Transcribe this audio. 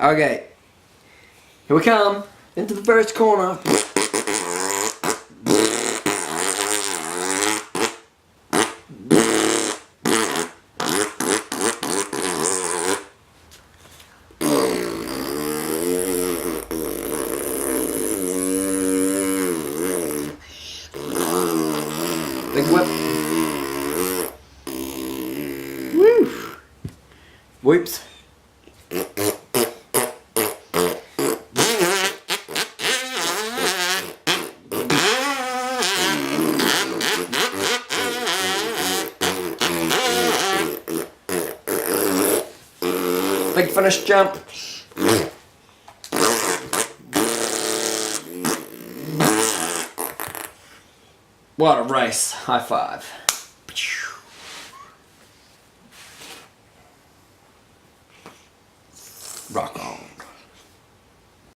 Okay. Here we come. Into the first corner. Big whip. Woo! Whoops. Big finish jump. What a race. High five. Rock on.